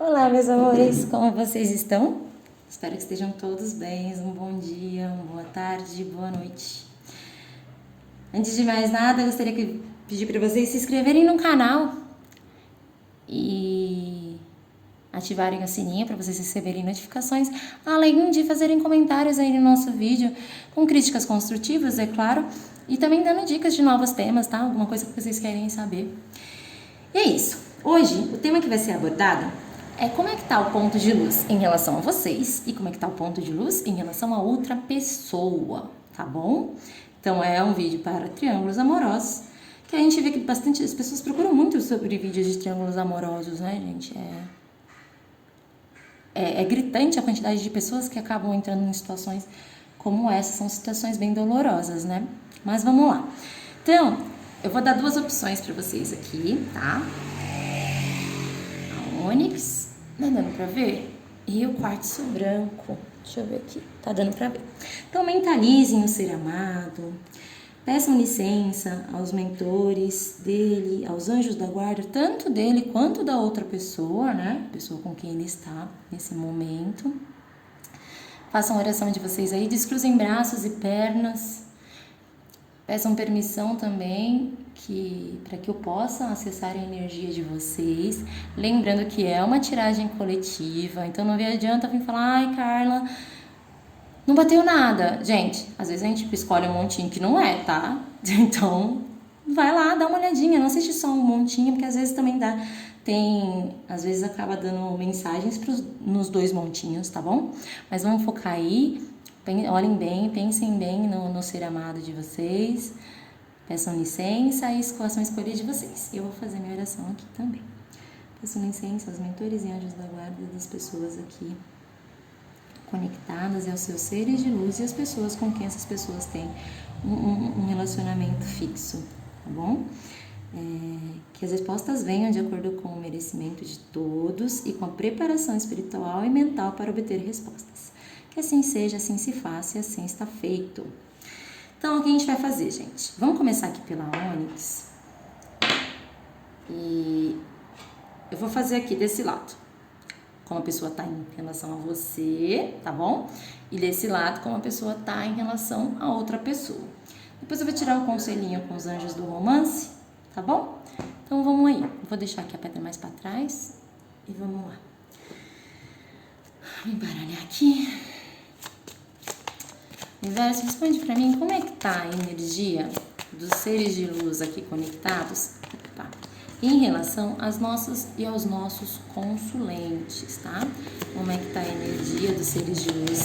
Olá, meus amores, como vocês estão? Espero que estejam todos bem. Um bom dia, uma boa tarde, boa noite. Antes de mais nada, eu gostaria de pedir para vocês se inscreverem no canal e ativarem o sininho para vocês receberem notificações, além de fazerem comentários aí no nosso vídeo, com críticas construtivas, é claro, e também dando dicas de novos temas, tá? Alguma coisa que vocês querem saber. E é isso. Hoje, o tema que vai ser abordado é como é que tá o ponto de luz em relação a vocês e como é que tá o ponto de luz em relação a outra pessoa, tá bom? Então, é um vídeo para triângulos amorosos, que a gente vê que bastante as pessoas procuram muito sobre vídeos de triângulos amorosos, né, gente? É gritante a quantidade de pessoas que acabam entrando em situações como essa, são situações bem dolorosas, né? Mas vamos lá. Então, eu vou dar duas opções para vocês aqui, tá? A ônix, tá dando pra ver? E o quartzo branco, deixa eu ver aqui, tá dando pra ver. Então, mentalizem o ser amado, peçam licença aos mentores dele, aos anjos da guarda, tanto dele quanto da outra pessoa, né? Pessoa com quem ele está nesse momento. Façam a oração de vocês aí, descruzem braços e pernas. Peçam permissão também para que eu possa acessar a energia de vocês. Lembrando que é uma tiragem coletiva, então não adianta vir falar, ai Carla, não bateu nada. Gente, às vezes a gente escolhe um montinho que não é, tá? Então, vai lá, dá uma olhadinha, não assiste só um montinho, porque às vezes também dá. Às vezes acaba dando mensagens nos dois montinhos, tá bom? Mas vamos focar aí. Olhem bem, pensem bem no ser amado de vocês, peçam licença e façam a escolha de vocês. Eu vou fazer minha oração aqui também. Peçam licença aos mentores e anjos da guarda das pessoas aqui conectadas e aos seus seres de luz e as pessoas com quem essas pessoas têm um relacionamento fixo, tá bom? Que as respostas venham de acordo com o merecimento de todos e com a preparação espiritual e mental para obter respostas. Que assim seja, assim se faça e assim está feito. Então, o que a gente vai fazer, gente? Vamos começar aqui pela ônix. E eu vou fazer aqui desse lado, como a pessoa está em relação a você, tá bom? E desse lado, como a pessoa está em relação a outra pessoa. Depois eu vou tirar o conselhinho com os anjos do romance, tá bom? Então, vamos aí. Eu vou deixar aqui a pedra mais para trás e vamos lá. Vou embaralhar aqui. Universo, responde pra mim como é que tá a energia dos seres de luz aqui conectados, tá? Em relação às nossas e aos nossos consulentes, tá? Como é que tá a energia dos seres de luz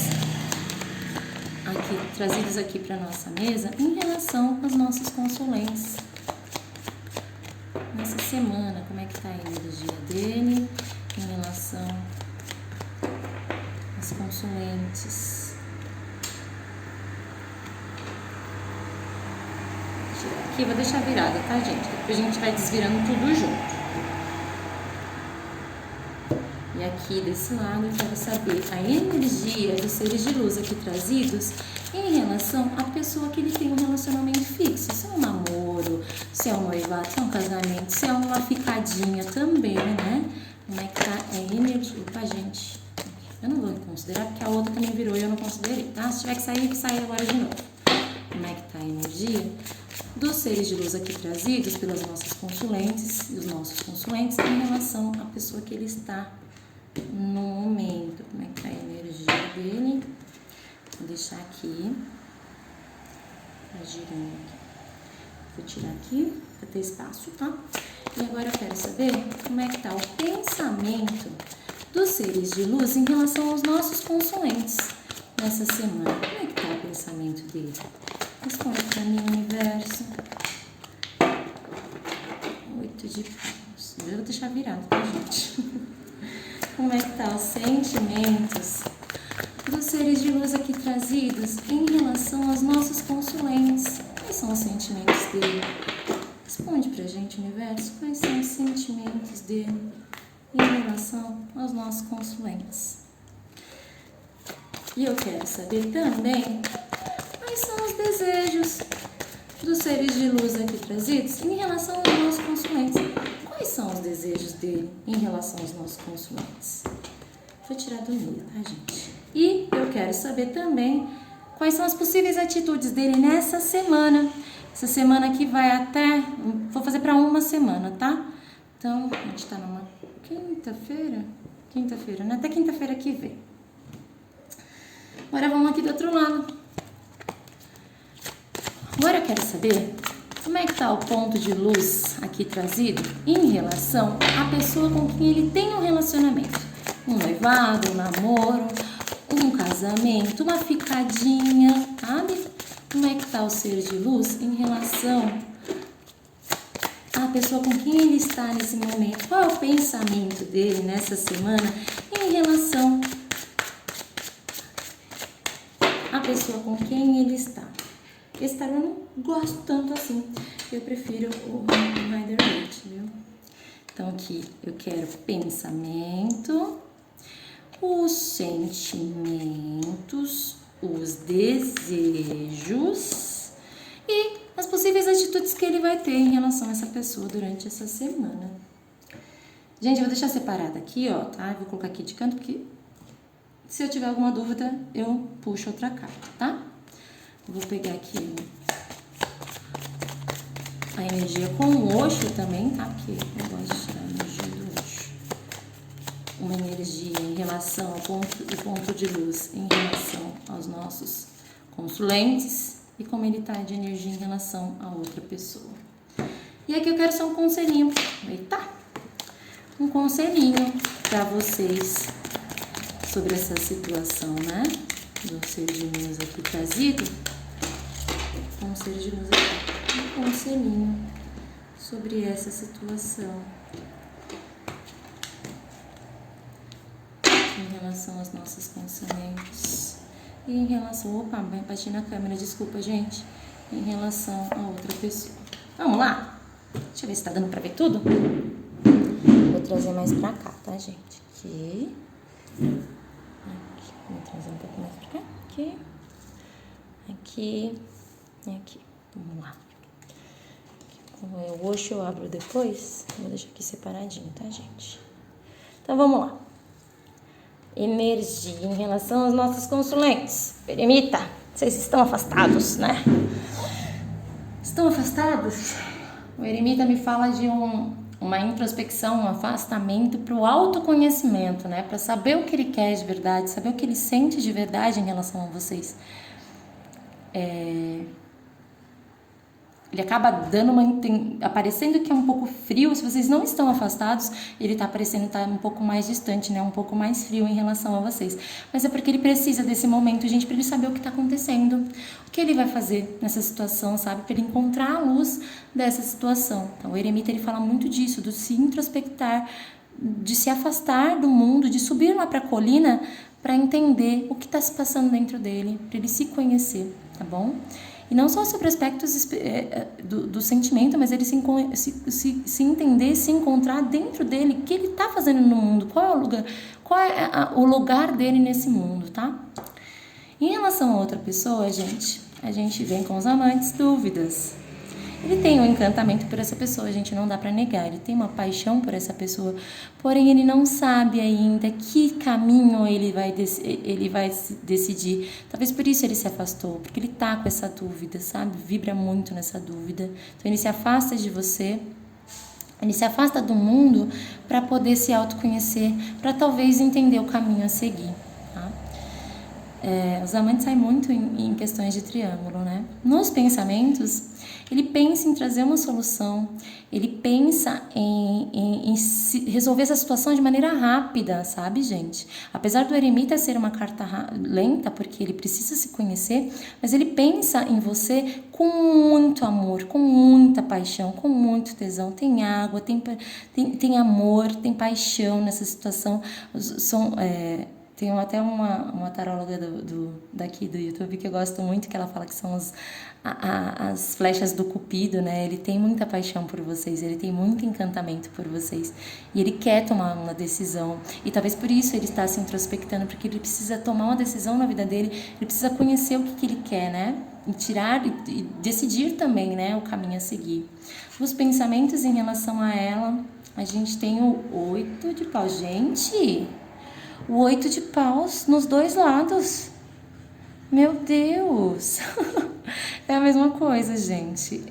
aqui, trazidos aqui pra nossa mesa em relação aos nossos consulentes. Nessa semana, como é que tá a energia dele em relação aos consulentes? Aqui, vou deixar virada, tá, gente? Depois a gente vai desvirando tudo junto. E aqui, desse lado, eu quero saber a energia dos seres de luz aqui trazidos em relação à pessoa que ele tem um relacionamento fixo. Se é um namoro, se é um noivado, se é um casamento, se é uma ficadinha também, né? Como é que tá a energia? Opa, gente, eu não vou considerar porque a outra também virou e eu não considerei, tá? Se tiver que sair, sai agora de novo. Como é que tá a energia dos seres de luz aqui trazidos pelas nossas consulentes e os nossos consulentes em relação à pessoa que ele está no momento. Como é que tá a energia dele? Vou deixar aqui. Tá girando aqui. Vou tirar aqui para ter espaço, tá? E agora eu quero saber como é que tá o pensamento dos seres de luz em relação aos nossos consulentes nessa semana. Como é que tá o pensamento dele? Responde pra mim, universo. 8 de paus. Eu vou deixar virado, tá, gente? Como é que tá os sentimentos dos seres de luz aqui trazidos em relação aos nossos consulentes? Quais são os sentimentos dele? Responde pra gente, universo. Quais são os sentimentos dele em relação aos nossos consulentes? E eu quero saber também quais são os desejos dos seres de luz aqui trazidos em relação aos nossos consulentes. quais são os desejos dele em relação aos nossos consulentes? Vou tirar do meio, tá, gente? E eu quero saber também quais são as possíveis atitudes dele nessa semana. Essa semana aqui vai até... Vou fazer para uma semana, tá? Então, a gente tá numa quinta-feira? Quinta-feira, né? Até quinta-feira que vem. Agora vamos aqui do outro lado. Agora eu quero saber como é que tá o ponto de luz aqui trazido em relação à pessoa com quem ele tem um relacionamento. Um noivado, um namoro, um casamento, uma ficadinha, sabe? Como é que tá o ser de luz em relação à pessoa com quem ele está nesse momento? Qual é o pensamento dele nessa semana em relação à pessoa com quem ele está? Esse tarô eu não gosto tanto assim, eu prefiro o Rider-Waite, viu? Então aqui eu quero pensamento, os sentimentos, os desejos e as possíveis atitudes que ele vai ter em relação a essa pessoa durante essa semana. Gente, eu vou deixar separado aqui, ó, tá? Vou colocar aqui de canto, porque se eu tiver alguma dúvida, eu puxo outra carta, tá? Vou pegar aqui a energia com o Osho também, tá? Porque eu gosto de tirar a energia do Osho. Uma energia em relação ao ponto de luz, em relação aos nossos consulentes e como ele tá de energia em relação a outra pessoa. E aqui eu quero só um conselhinho. Eita! Um conselhinho para vocês sobre essa situação, né? Do ser de luz aqui trazido. Um ser de luz aqui. Um conselhinho sobre essa situação. Em relação aos nossos pensamentos. E em relação... Opa, bati na câmera, desculpa, gente. Em relação a outra pessoa. Vamos lá? Deixa eu ver se tá dando pra ver tudo. Vou trazer mais pra cá, tá, gente? Aqui. Vou trazer um pouco mais pra cá. Aqui. Aqui. E aqui. Vamos lá. O Osho eu abro depois. Vou deixar aqui separadinho, tá, gente? Então, vamos lá. Energia em relação aos nossos consulentes. Eremita, vocês estão afastados, né? Estão afastados? O Eremita me fala de uma introspecção, um afastamento para o autoconhecimento, né? Para saber o que ele quer de verdade, saber o que ele sente de verdade em relação a vocês. Ele acaba dando aparecendo que é um pouco frio. Se vocês não estão afastados, ele tá aparecendo um pouco mais distante, né? Um pouco mais frio em relação a vocês. Mas é porque ele precisa desse momento, gente, para ele saber o que tá acontecendo. O que ele vai fazer nessa situação, sabe? Para ele encontrar a luz dessa situação. Então, o Eremita, ele fala muito disso, do se introspectar, de se afastar do mundo, de subir lá para a colina para entender o que está se passando dentro dele, para ele se conhecer, tá bom? E não só sobre aspectos do sentimento, mas ele se entender, se encontrar dentro dele, o que ele está fazendo no mundo, qual é o lugar dele nesse mundo, tá? Em relação a outra pessoa, a gente vem com os amantes, dúvidas. Ele tem um encantamento por essa pessoa, a gente não dá pra negar, ele tem uma paixão por essa pessoa, porém ele não sabe ainda que caminho ele vai decidir. Talvez por isso ele se afastou, porque ele tá com essa dúvida, sabe? Vibra muito nessa dúvida. Então ele se afasta de você, ele se afasta do mundo para poder se autoconhecer, para talvez entender o caminho a seguir, tá? Os amantes saem muito em questões de triângulo, né? Nos pensamentos, ele pensa em trazer uma solução, ele pensa em resolver essa situação de maneira rápida, sabe, gente? Apesar do Eremita ser uma carta lenta, porque ele precisa se conhecer, mas ele pensa em você com muito amor, com muita paixão, com muito tesão. Tem água, tem amor, tem paixão nessa situação. Tem até uma taróloga daqui do YouTube que eu gosto muito, que ela fala que são as flechas do Cupido, né? Ele tem muita paixão por vocês, ele tem muito encantamento por vocês. E ele quer tomar uma decisão. E talvez por isso ele está se introspectando, porque ele precisa tomar uma decisão na vida dele, ele precisa conhecer o que ele quer, né? E tirar e decidir também, né? O caminho a seguir. Os pensamentos em relação a ela, a gente tem o 8 de paus. Gente, o 8 de paus nos dois lados. Meu Deus! É a mesma coisa, gente.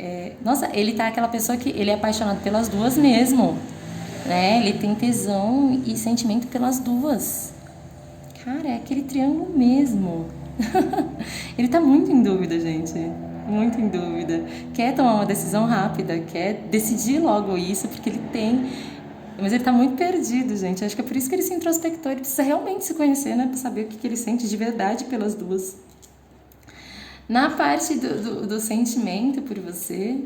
Nossa, ele tá aquela pessoa que ele é apaixonado pelas duas mesmo, né? Ele tem tesão e sentimento pelas duas. Cara, é aquele triângulo mesmo. Ele tá muito em dúvida, gente. Muito em dúvida. Quer tomar uma decisão rápida, quer decidir logo isso, porque ele tem... Mas ele tá muito perdido, gente. Acho que é por isso que ele se introspectou. Ele precisa realmente se conhecer, né? Pra saber o que ele sente de verdade pelas duas. Na parte do sentimento por você,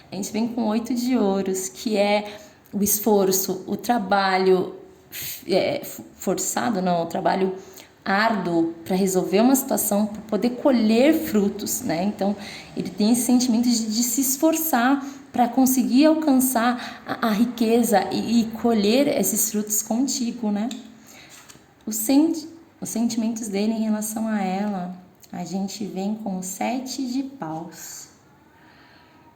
a gente vem com 8 de ouros, que é o esforço, o trabalho forçado, não, o trabalho árduo para resolver uma situação, para poder colher frutos, né? Então, ele tem esse sentimento de se esforçar para conseguir alcançar a riqueza e colher esses frutos contigo, né? Os sentimentos dele em relação a ela, a gente vem com o 7 de paus.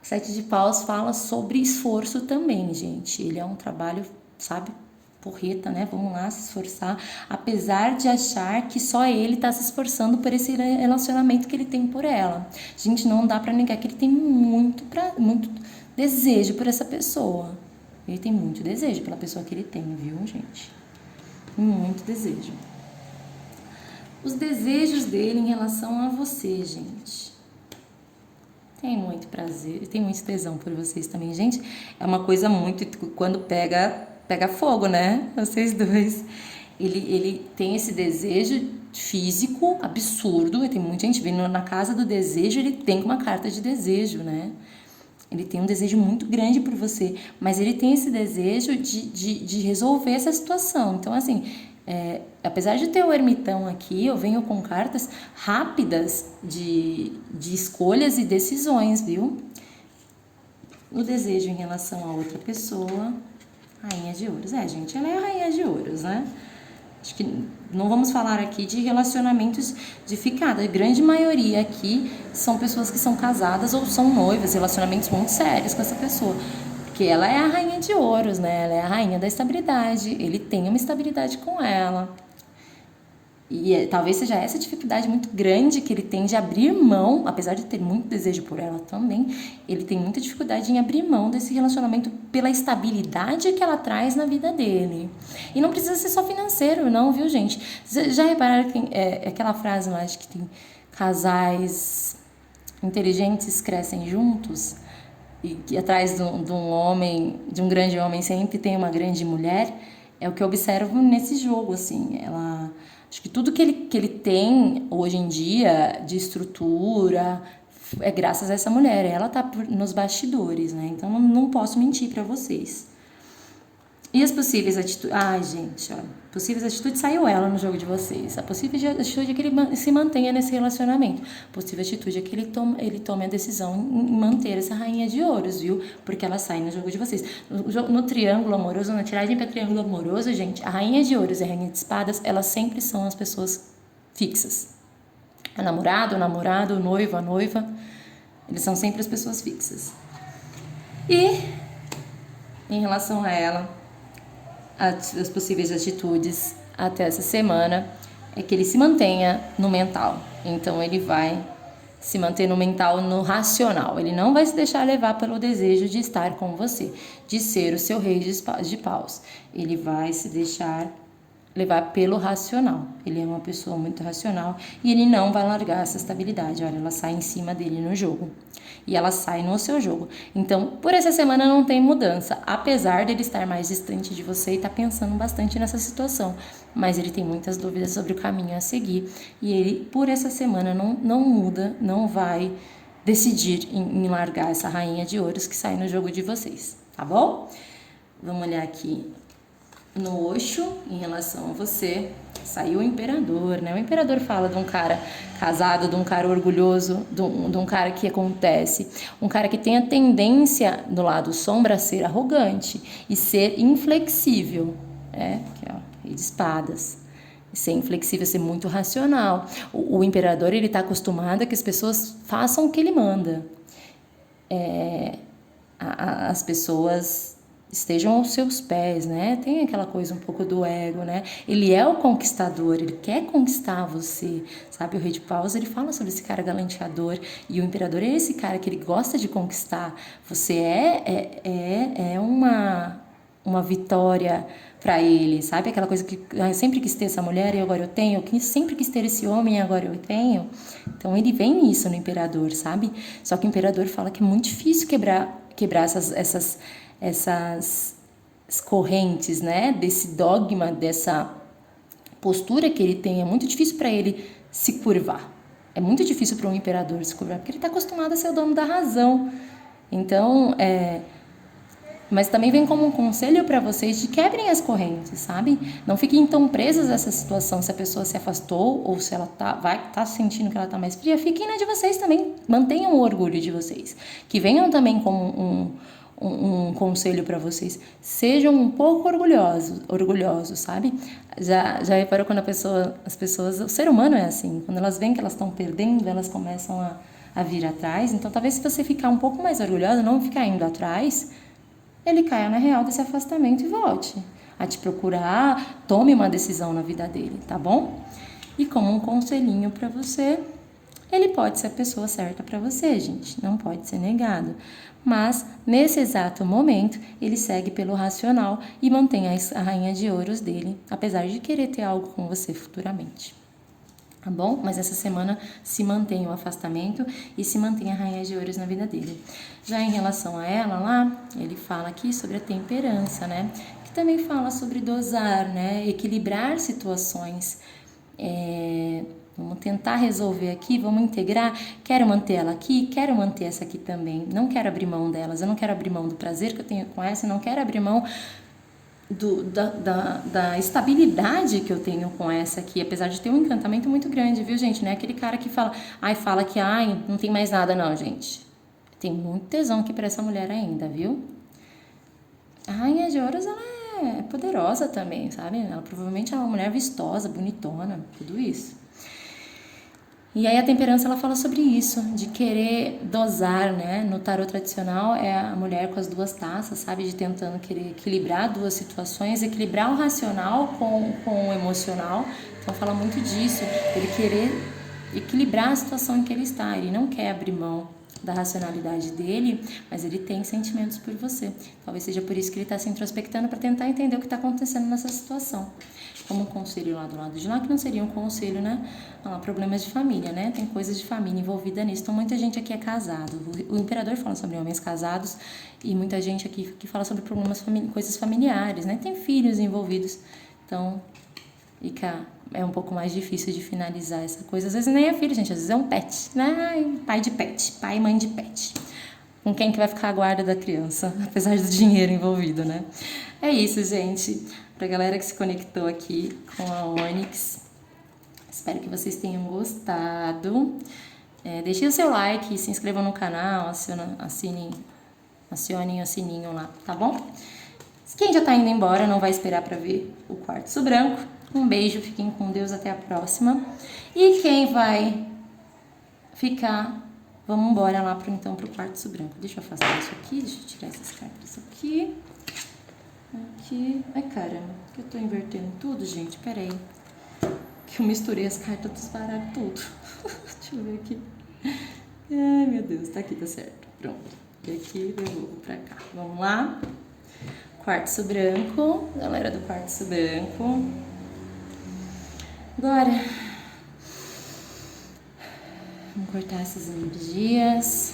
O 7 de paus fala sobre esforço também, gente. Ele é um trabalho, sabe, porreta, né? Vamos lá se esforçar, apesar de achar que só ele tá se esforçando por esse relacionamento que ele tem por ela. Gente, não dá pra negar que ele tem muito desejo por essa pessoa. Ele tem muito desejo pela pessoa que ele tem, viu, gente? Muito desejo. Os desejos dele em relação a você, gente. Tem muito prazer, tem muito tesão por vocês também, gente. É uma coisa muito... Quando pega fogo, né? Vocês dois. Ele tem esse desejo físico absurdo. Tem muita gente vindo na casa do desejo, ele tem uma carta de desejo, né? Ele tem um desejo muito grande por você, mas ele tem esse desejo de resolver essa situação. Então, assim, apesar de ter o ermitão aqui, eu venho com cartas rápidas de escolhas e decisões, viu? O desejo em relação a outra pessoa, Rainha de Ouros. Gente, ela é a Rainha de Ouros, né? Acho que não vamos falar aqui de relacionamentos de ficada. A grande maioria aqui são pessoas que são casadas ou são noivas, relacionamentos muito sérios com essa pessoa. Porque ela é a Rainha de Ouros, né? Ela é a rainha da estabilidade. Ele tem uma estabilidade com ela. E talvez seja essa dificuldade muito grande que ele tem de abrir mão, apesar de ter muito desejo por ela também, ele tem muita dificuldade em abrir mão desse relacionamento pela estabilidade que ela traz na vida dele. E não precisa ser só financeiro, não, viu, gente? Vocês já repararam que aquela frase lá de que tem casais inteligentes crescem juntos? E que atrás de um homem, de um grande homem, sempre tem uma grande mulher? É o que eu observo nesse jogo, assim. Acho que tudo que ele tem hoje em dia de estrutura é graças a essa mulher. Ela tá nos bastidores, né? Então não posso mentir pra vocês. E as possíveis atitudes... Ai, gente, ó. Possíveis atitudes, saiu ela no jogo de vocês. A possível atitude é que ele se mantenha nesse relacionamento. A possível atitude é que ele tome a decisão em manter essa Rainha de Ouros, viu? Porque ela sai no jogo de vocês. No triângulo amoroso, na tiragem para triângulo amoroso, gente, a Rainha de Ouros e a Rainha de Espadas, elas sempre são as pessoas fixas. O namorado, o noivo, a noiva, eles são sempre as pessoas fixas. E, em relação a ela... as possíveis atitudes até essa semana é que ele se mantenha no mental. Então ele vai se manter no mental, no racional. Ele não vai se deixar levar pelo desejo de estar com você, de ser o seu rei de paus. Ele vai se deixar levar pelo racional. Ele é uma pessoa muito racional e ele não vai largar essa estabilidade. Olha, ela sai em cima dele no jogo. E ela sai no seu jogo. Então, por essa semana não tem mudança. Apesar dele estar mais distante de você e estar pensando bastante nessa situação. Mas ele tem muitas dúvidas sobre o caminho a seguir. E ele, por essa semana, não muda, não vai decidir em largar essa Rainha de Ouros que sai no jogo de vocês. Tá bom? Vamos olhar aqui no Osho, em relação a você, saiu o imperador, né? O imperador fala de um cara casado, de um cara orgulhoso, de um cara que acontece, um cara que tem a tendência do lado sombra a ser arrogante e ser inflexível, né? Que é o rei de espadas. Ser inflexível, ser muito racional. O imperador, ele está acostumado a que as pessoas façam o que ele manda. As pessoas estejam aos seus pés, né? Tem aquela coisa um pouco do ego, né? Ele é o conquistador, ele quer conquistar você, sabe? O rei de paus, ele fala sobre esse cara galanteador, e o imperador é esse cara que ele gosta de conquistar. Você é uma vitória para ele, sabe? Aquela coisa que eu sempre quis ter essa mulher e agora eu tenho, eu sempre quis ter esse homem e agora eu tenho. Então ele vem nisso no imperador, sabe? Só que o imperador fala que é muito difícil quebrar essas correntes, né? Desse dogma, dessa postura que ele tem. É muito difícil para ele se curvar. É muito difícil para um imperador se curvar, porque ele está acostumado a ser o dono da razão. Então, mas também vem como um conselho para vocês de quebrem as correntes, sabe? Não fiquem tão presas a essa situação. Se a pessoa se afastou ou se ela tá sentindo que ela tá mais fria, fiquem na de vocês também. Mantenham o orgulho de vocês. Que venham também como um conselho para vocês. Sejam um pouco orgulhosos, sabe? Já reparou quando as pessoas, o ser humano é assim. Quando elas veem que elas estão perdendo, elas começam a vir atrás. Então, talvez se você ficar um pouco mais orgulhosa, não ficar indo atrás, ele caia na real desse afastamento e volte a te procurar, tome uma decisão na vida dele, tá bom? E como um conselhinho para você, ele pode ser a pessoa certa para você, gente, não pode ser negado. Mas, nesse exato momento, ele segue pelo racional e mantém a rainha de ouros dele, apesar de querer ter algo com você futuramente. Tá bom? Mas essa semana se mantém o afastamento e se mantém a rainha de ouros na vida dele. Já em relação a ela lá, ele fala aqui sobre a temperança, né? Que também fala sobre dosar, né? Equilibrar situações. Vamos tentar resolver aqui, vamos integrar. Quero manter ela aqui, quero manter essa aqui também. Não quero abrir mão delas, eu não quero abrir mão do prazer que eu tenho com essa, não quero abrir mão da estabilidade que eu tenho com essa aqui, apesar de ter um encantamento muito grande, viu, gente? Não é aquele cara que fala que não tem mais nada, não, gente. Tem muito tesão aqui pra essa mulher ainda, viu? A rainha de ouros, ela é poderosa também, sabe? Ela provavelmente é uma mulher vistosa, bonitona, tudo isso. E aí a temperança, ela fala sobre isso, de querer dosar, né? No tarot tradicional é a mulher com as duas taças, sabe? De tentando querer equilibrar duas situações, equilibrar o racional com o emocional. Então fala muito disso, ele querer equilibrar a situação em que ele está. Ele não quer abrir mão da racionalidade dele, mas ele tem sentimentos por você. Talvez seja por isso que ele está se introspectando para tentar entender o que está acontecendo nessa situação. Como um conselho lá do lado de lá, que não seria um conselho, né? Problemas de família, né? Tem coisas de família envolvida nisso. Então, muita gente aqui é casado. O imperador fala sobre homens casados e muita gente aqui que fala sobre coisas familiares, né? Tem filhos envolvidos. Então, é um pouco mais difícil de finalizar essa coisa. Às vezes nem é filho, gente. Às vezes é um pet, né? Pai de pet. Pai e mãe de pet. Com quem que vai ficar a guarda da criança, apesar do dinheiro envolvido, né? É isso, gente. Pra galera que se conectou aqui com a Onyx, espero que vocês tenham gostado. Deixem o seu like, se inscrevam no canal, acionem o sininho lá, tá bom? Quem já tá indo embora não vai esperar pra ver o quartzo branco. Um beijo, fiquem com Deus, até a próxima. E quem vai ficar, vamos embora lá pro quartzo branco. Deixa eu afastar isso aqui, deixa eu tirar essas cartas aqui. Ai, caramba, que eu tô invertendo tudo, gente, peraí. Que eu misturei as cartas dos baralhos tudo. Deixa eu ver aqui. Ai, meu Deus, tá aqui, tá certo. Pronto. E aqui, devolvo pra cá. Vamos lá. Quartzo branco, galera do quartzo branco. Agora, vamos cortar essas energias.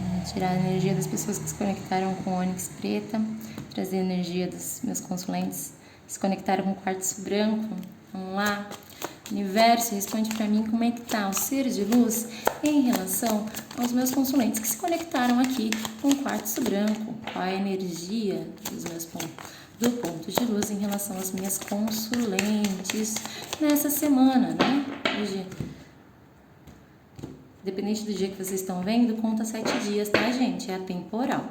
Vamos tirar a energia das pessoas que se conectaram com ônix preta. Trazer a energia dos meus consulentes que se conectaram com quartzo branco. Vamos lá. Universo, responde pra mim como é que tá o ser de luz em relação aos meus consulentes que se conectaram aqui com quartzo branco. Qual é a energia do ponto ponto de luz em relação às minhas consulentes nessa semana, né? Hoje, dependente do dia que vocês estão vendo, conta 7 dias, tá, gente? É atemporal.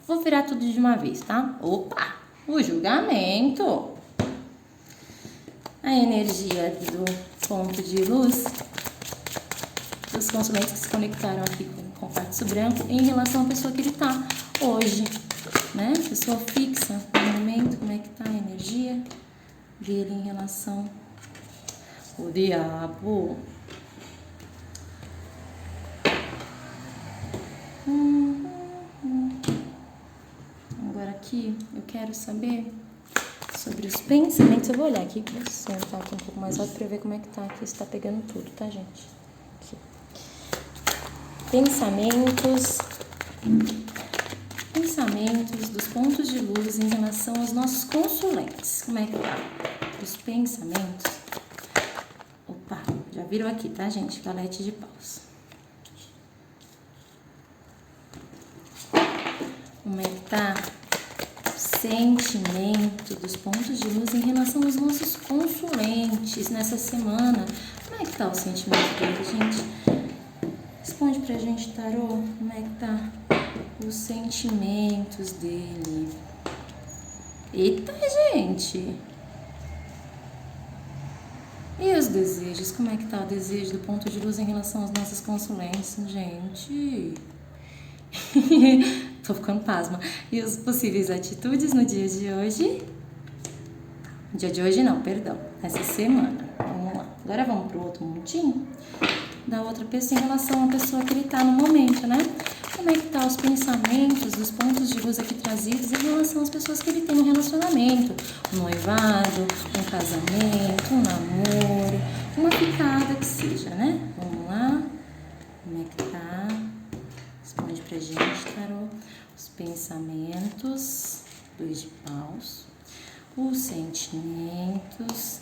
Vou virar tudo de uma vez, tá? Opa! O julgamento! A energia do ponto de luz dos consulentes que se conectaram aqui com o quartzo branco em relação à pessoa que ele tá hoje, né? Pessoa fixa no momento, como é que tá a energia dele em relação ao diabo. Agora aqui eu quero saber sobre os pensamentos. Eu vou olhar aqui, vou sentar aqui um pouco mais alto pra ver como é que tá aqui, se tá pegando tudo, tá, gente? Aqui. Pensamentos dos pontos de luz em relação aos nossos consulentes. Como é que tá? Os pensamentos. Opa, já viram aqui, tá, gente? Valete de paus. Como é que tá o sentimento dos pontos de luz em relação aos nossos consulentes nessa semana? Como é que tá o sentimento deles, gente? Responde pra gente, tarô, como é que tá os sentimentos dele? Eita, gente! E os desejos? Como é que tá o desejo do ponto de luz em relação aos nossos consulentes, gente? Tô ficando pasma. E as possíveis atitudes no dia de hoje? Dia de hoje não, perdão. Essa semana. Vamos lá. Agora vamos pro outro montinho da outra pessoa em relação à pessoa que ele tá no momento, né? Como é que tá os pensamentos, os pontos de luz aqui trazidos em relação às pessoas que ele tem no relacionamento? Um noivado, um casamento, um namoro, uma picada que seja, né? Vamos lá. Como é que tá? Responde pra gente, tarô. Os pensamentos, 2 de paus, os sentimentos,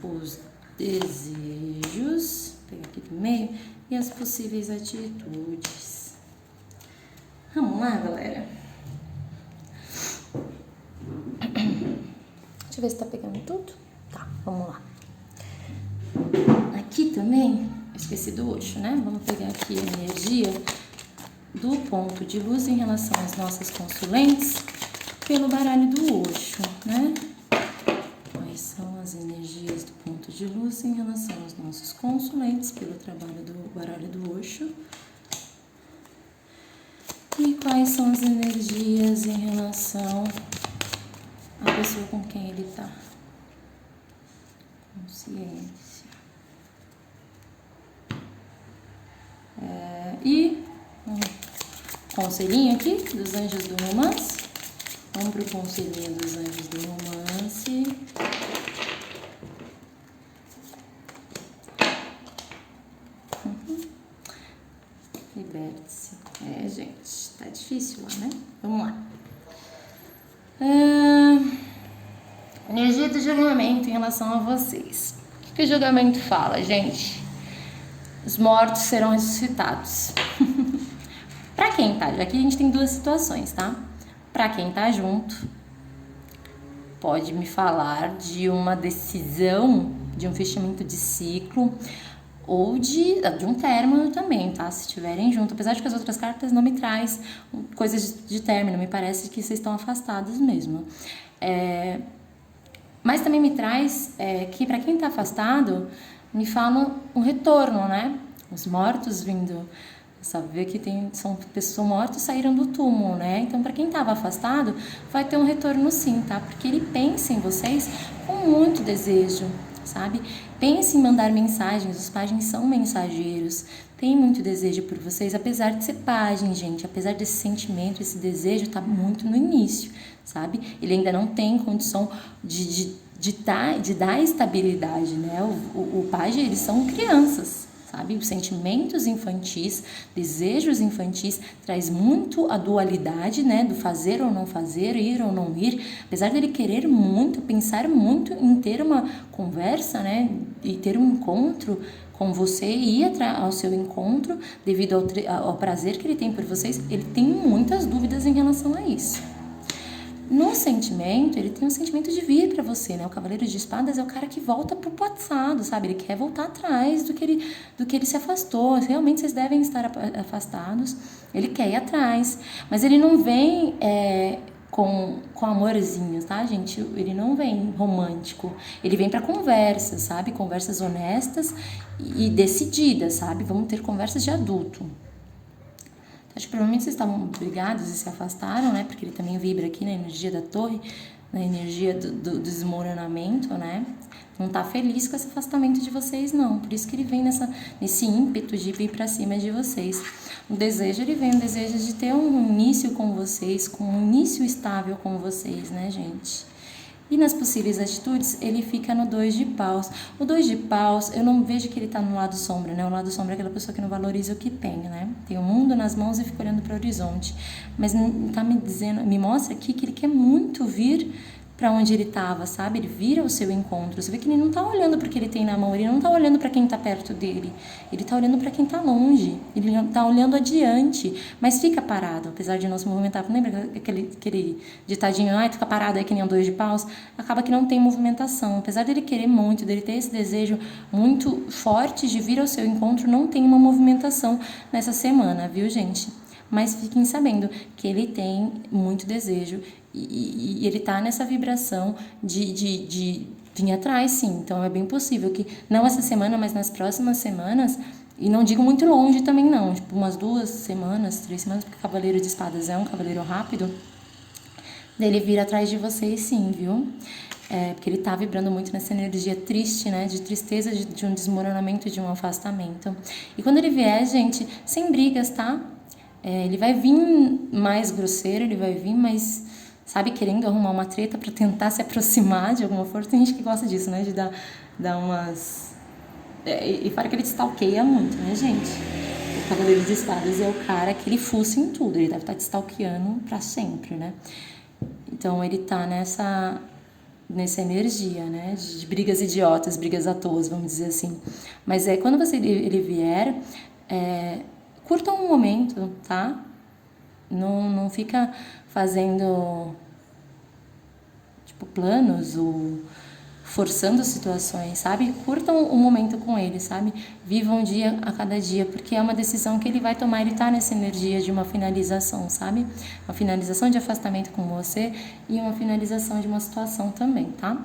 os desejos, vou pegar aqui do meio, e as possíveis atitudes. Vamos lá, galera? Deixa eu ver se tá pegando tudo. Tá, vamos lá. Aqui também, eu esqueci do Osho, né? Vamos pegar aqui a energia do ponto de luz em relação às nossas consulentes pelo baralho do Osho, né? Quais são as energias do ponto de luz em relação aos nossos consulentes pelo trabalho do baralho do Osho? E quais são as energias em relação à pessoa com quem ele tá? Consciência. E conselhinho aqui dos anjos do romance. Vamos pro conselhinho dos anjos do romance. Liberte-se. Gente, tá difícil lá, né? Vamos lá. Energia do julgamento em relação a vocês. O que o julgamento fala, gente? Os mortos serão ressuscitados. Pra quem tá, já que a gente tem 2 situações, tá? Pra quem tá junto, pode me falar de uma decisão, de um fechamento de ciclo ou de um término também, tá? Se estiverem junto, apesar de que as outras cartas não me traz coisas de término, me parece que vocês estão afastados mesmo. Mas também me traz que pra quem tá afastado, me fala um retorno, né? Os mortos vindo, sabe, que são pessoas mortas saíram do túmulo, né? Então, para quem estava afastado, vai ter um retorno sim, tá? Porque ele pensa em vocês com muito desejo, sabe? Pensa em mandar mensagens, os pajens são mensageiros, tem muito desejo por vocês, apesar de ser pajem, gente, apesar desse sentimento, esse desejo tá muito no início, sabe? Ele ainda não tem condição de dar estabilidade, né? O pajem, eles são crianças, sabe? Os sentimentos infantis, desejos infantis, traz muito a dualidade, né? Do fazer ou não fazer, ir ou não ir. Apesar dele querer muito, pensar muito em ter uma conversa, né? E ter um encontro com você e ir ao seu encontro, devido ao prazer que ele tem por vocês, ele tem muitas dúvidas em relação a isso. No sentimento, ele tem um sentimento de vir pra você, né? O Cavaleiro de Espadas é o cara que volta pro passado, sabe? Ele quer voltar atrás do que ele se afastou. Realmente vocês devem estar afastados. Ele quer ir atrás. Mas ele não vem com amorzinho, tá, gente? Ele não vem romântico. Ele vem pra conversas, sabe? Conversas honestas e decididas, sabe? Vamos ter conversas de adulto. Acho que provavelmente vocês estavam brigados e se afastaram, né? Porque ele também vibra aqui na energia da torre, na energia do desmoronamento, né? Não tá feliz com esse afastamento de vocês, não. Por isso que ele vem nesse ímpeto de ir pra cima de vocês. O desejo, ele vem, o desejo de ter um início com vocês, com um início estável com vocês, né, gente? E nas possíveis atitudes, ele fica no 2 de paus. O 2 de paus, eu não vejo que ele tá no lado sombra, né? O lado sombra é aquela pessoa que não valoriza o que tem, né? Tem o mundo nas mãos e fica olhando para o horizonte. Mas tá me mostra aqui que ele quer muito vir para onde ele estava, sabe? Ele vira ao seu encontro. Você vê que ele não tá olhando para o que ele tem na mão, ele não tá olhando para quem tá perto dele. Ele tá olhando para quem tá longe. Ele tá olhando adiante, mas fica parado, apesar de não se movimentar. Lembra aquele ditadinho, fica parado aí que nem um 2 de paus? Acaba que não tem movimentação. Apesar dele querer muito, dele ter esse desejo muito forte de vir ao seu encontro, não tem uma movimentação nessa semana, viu, gente? Mas fiquem sabendo que ele tem muito desejo e ele tá nessa vibração de vir atrás, sim. Então é bem possível que, não essa semana, mas nas próximas semanas, e não digo muito longe também não, tipo umas 2 semanas, 3 semanas, porque o Cavaleiro de Espadas é um cavaleiro rápido, dele vir atrás de vocês, sim, viu? Porque ele tá vibrando muito nessa energia triste, né? De tristeza, de um desmoronamento, de um afastamento. E quando ele vier, gente, sem brigas, tá? Ele vai vir mais grosseiro, ele vai vir mais, sabe, querendo arrumar uma treta pra tentar se aproximar de alguma forma. Tem gente que gosta disso, né? De dar umas... E fora que ele te stalkeia muito, né, gente? O Cavaleiro de Espadas é o cara que ele fuça em tudo. Ele deve estar te stalkeando pra sempre, né? Então, ele tá nessa energia, né? De brigas idiotas, brigas à toa, vamos dizer assim. Mas quando ele vier... curtam um momento, tá? Não fica fazendo, tipo, planos ou forçando situações, sabe? Curtam um momento com ele, sabe? Vivam um dia a cada dia, porque é uma decisão que ele vai tomar, ele tá nessa energia de uma finalização, sabe? Uma finalização de afastamento com você e uma finalização de uma situação também, tá?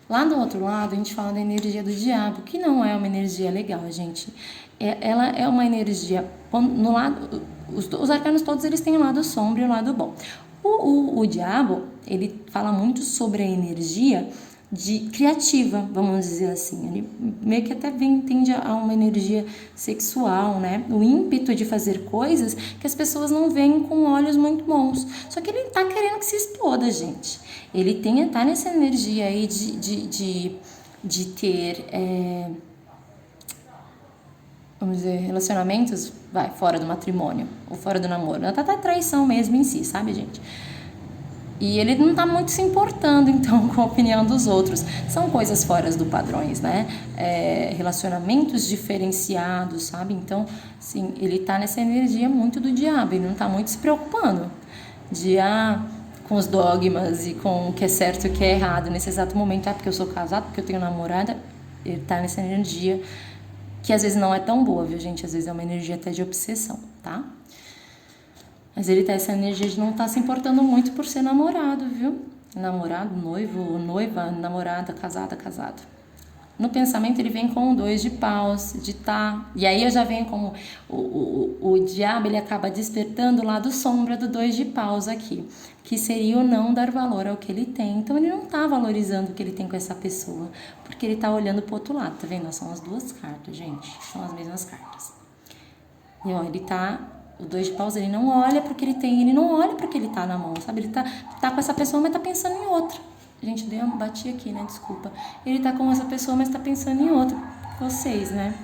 Lá do outro lado, a gente fala da energia do diabo, que não é uma energia legal, gente. Ela é uma energia... no lado, os arcanos todos, eles têm o lado sombrio e o lado bom. O diabo, ele fala muito sobre a energia criativa, vamos dizer assim. Ele meio que até tende a uma energia sexual, né? O ímpeto de fazer coisas que as pessoas não veem com olhos muito bons. Só que ele tá querendo que se exploda, gente. Ele tá nessa energia aí de ter... vamos dizer, relacionamentos, fora do matrimônio, ou fora do namoro. Tá traição mesmo em si, sabe, gente? E ele não tá muito se importando, então, com a opinião dos outros. São coisas fora do padrões, né? Relacionamentos diferenciados, sabe? Então, assim, ele tá nessa energia muito do diabo, ele não tá muito se preocupando com os dogmas e com o que é certo e o que é errado nesse exato momento. Porque eu sou casado, porque eu tenho namorada. Ele tá nessa energia que às vezes não é tão boa, viu, gente? Às vezes é uma energia até de obsessão, tá? Mas ele tá essa energia de não estar se importando muito por ser namorado, viu? Namorado, noivo, noiva, namorada, casado. No pensamento ele vem com o 2 de paus, e aí eu já venho como o diabo, ele acaba despertando o lado sombra do 2 de paus aqui, que seria o não dar valor ao que ele tem. Então ele não tá valorizando o que ele tem com essa pessoa, porque ele tá olhando pro outro lado, tá vendo? São as duas cartas, gente, são as mesmas cartas. E ó, o 2 de paus, ele não olha pro que ele tem, ele não olha pro que ele tá na mão, sabe? Ele tá com essa pessoa, mas tá pensando em outra. Gente, bati aqui, né? Desculpa. Ele tá com essa pessoa, mas tá pensando em outra. Vocês, né?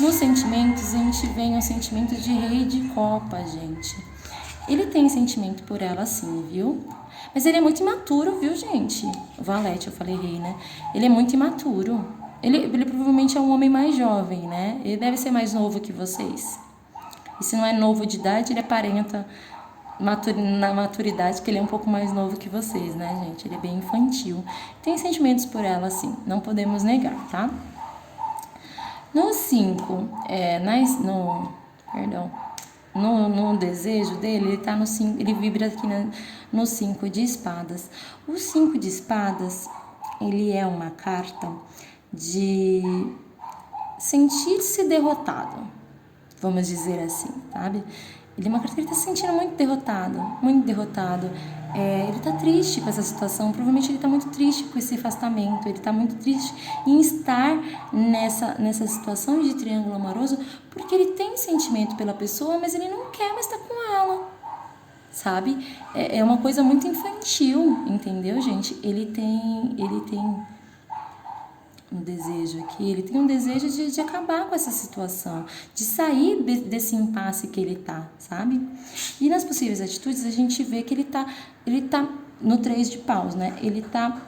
Nos sentimentos, a gente vem ao sentimento de rei de copa, gente. Ele tem sentimento por ela, sim, viu? Mas ele é muito imaturo, viu, gente? O Valete, eu falei rei, né? Ele é muito imaturo. Ele provavelmente é um homem mais jovem, né? Ele deve ser mais novo que vocês. E se não é novo de idade, ele aparenta na maturidade, que ele é um pouco mais novo que vocês, né, gente? Ele é bem infantil. Tem sentimentos por ela, sim, não podemos negar, tá? No 5, no desejo dele, ele tá no 5, ele vibra aqui no 5 de espadas. O 5 de espadas, ele é uma carta de sentir-se derrotado, vamos dizer assim, sabe? Ele é uma carta que ele tá se sentindo muito derrotado, muito derrotado. Ele tá triste com essa situação, provavelmente ele tá muito triste com esse afastamento, ele tá muito triste em estar nessa situação de triângulo amoroso, porque ele tem sentimento pela pessoa, mas ele não quer mais estar com ela, sabe? É uma coisa muito infantil, entendeu, gente? Ele tem um desejo aqui, ele tem um desejo de acabar com essa situação, de sair desse impasse que ele tá, sabe? E nas possíveis atitudes a gente vê que ele tá no 3 de paus, né? Ele tá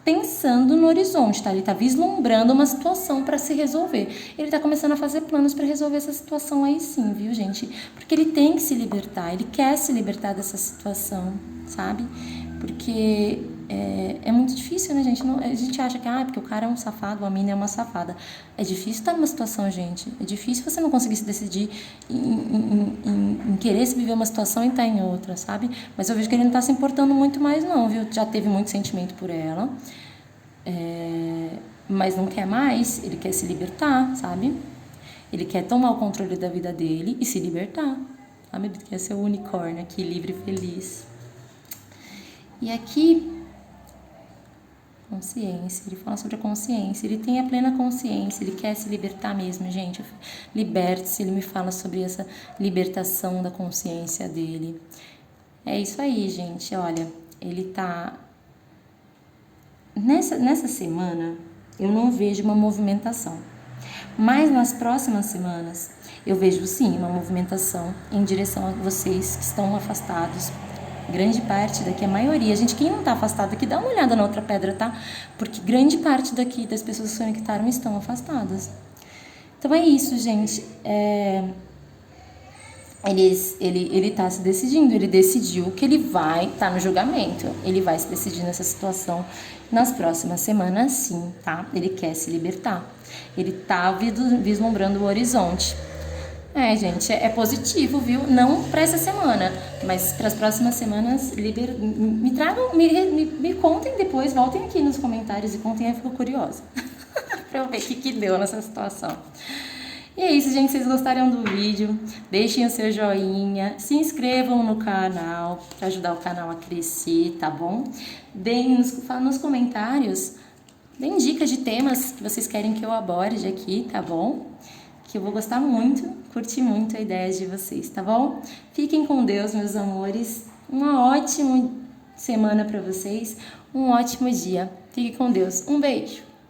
pensando no horizonte, tá? Ele tá vislumbrando uma situação para se resolver. Ele tá começando a fazer planos para resolver essa situação aí sim, viu, gente? Porque ele tem que se libertar, ele quer se libertar dessa situação, sabe? Porque é muito difícil, né, gente? A gente acha que, porque o cara é um safado, a mina é uma safada. É difícil estar numa situação, gente. É difícil você não conseguir se decidir em querer se viver uma situação e estar em outra, sabe? Mas eu vejo que ele não tá se importando muito mais, não, viu? Já teve muito sentimento por ela. Mas não quer mais, ele quer se libertar, sabe? Ele quer tomar o controle da vida dele e se libertar, sabe? Ele quer ser o unicórnio aqui, livre e feliz. E aqui, consciência, ele fala sobre a consciência, ele tem a plena consciência, ele quer se libertar mesmo, gente. Liberte-se, ele me fala sobre essa libertação da consciência dele. É isso aí, gente, olha, ele tá... Nessa semana, eu não vejo uma movimentação, mas nas próximas semanas, eu vejo sim uma movimentação em direção a vocês que estão afastados. Grande parte daqui, a maioria, gente, quem não tá afastado aqui, dá uma olhada na outra pedra, tá? Porque grande parte daqui das pessoas que se conectaram estão afastadas. Então é isso, gente. Ele tá se decidindo, ele decidiu que ele vai estar no julgamento, ele vai se decidir nessa situação nas próximas semanas, sim, tá? Ele quer se libertar, ele tá vislumbrando o horizonte. Gente, é positivo, viu? Não para essa semana, mas para as próximas semanas, me tragam, me contem depois, voltem aqui nos comentários e contem, eu fico curiosa para eu ver o que deu nessa situação. E é isso, gente, se vocês gostaram do vídeo, deixem o seu joinha, se inscrevam no canal para ajudar o canal a crescer, tá bom? Fala nos comentários, deem dicas de temas que vocês querem que eu aborde aqui, tá bom? Que eu vou gostar muito, curtir muito a ideia de vocês, tá bom? Fiquem com Deus, meus amores. Uma ótima semana para vocês, um ótimo dia. Fiquem com Deus. Um beijo!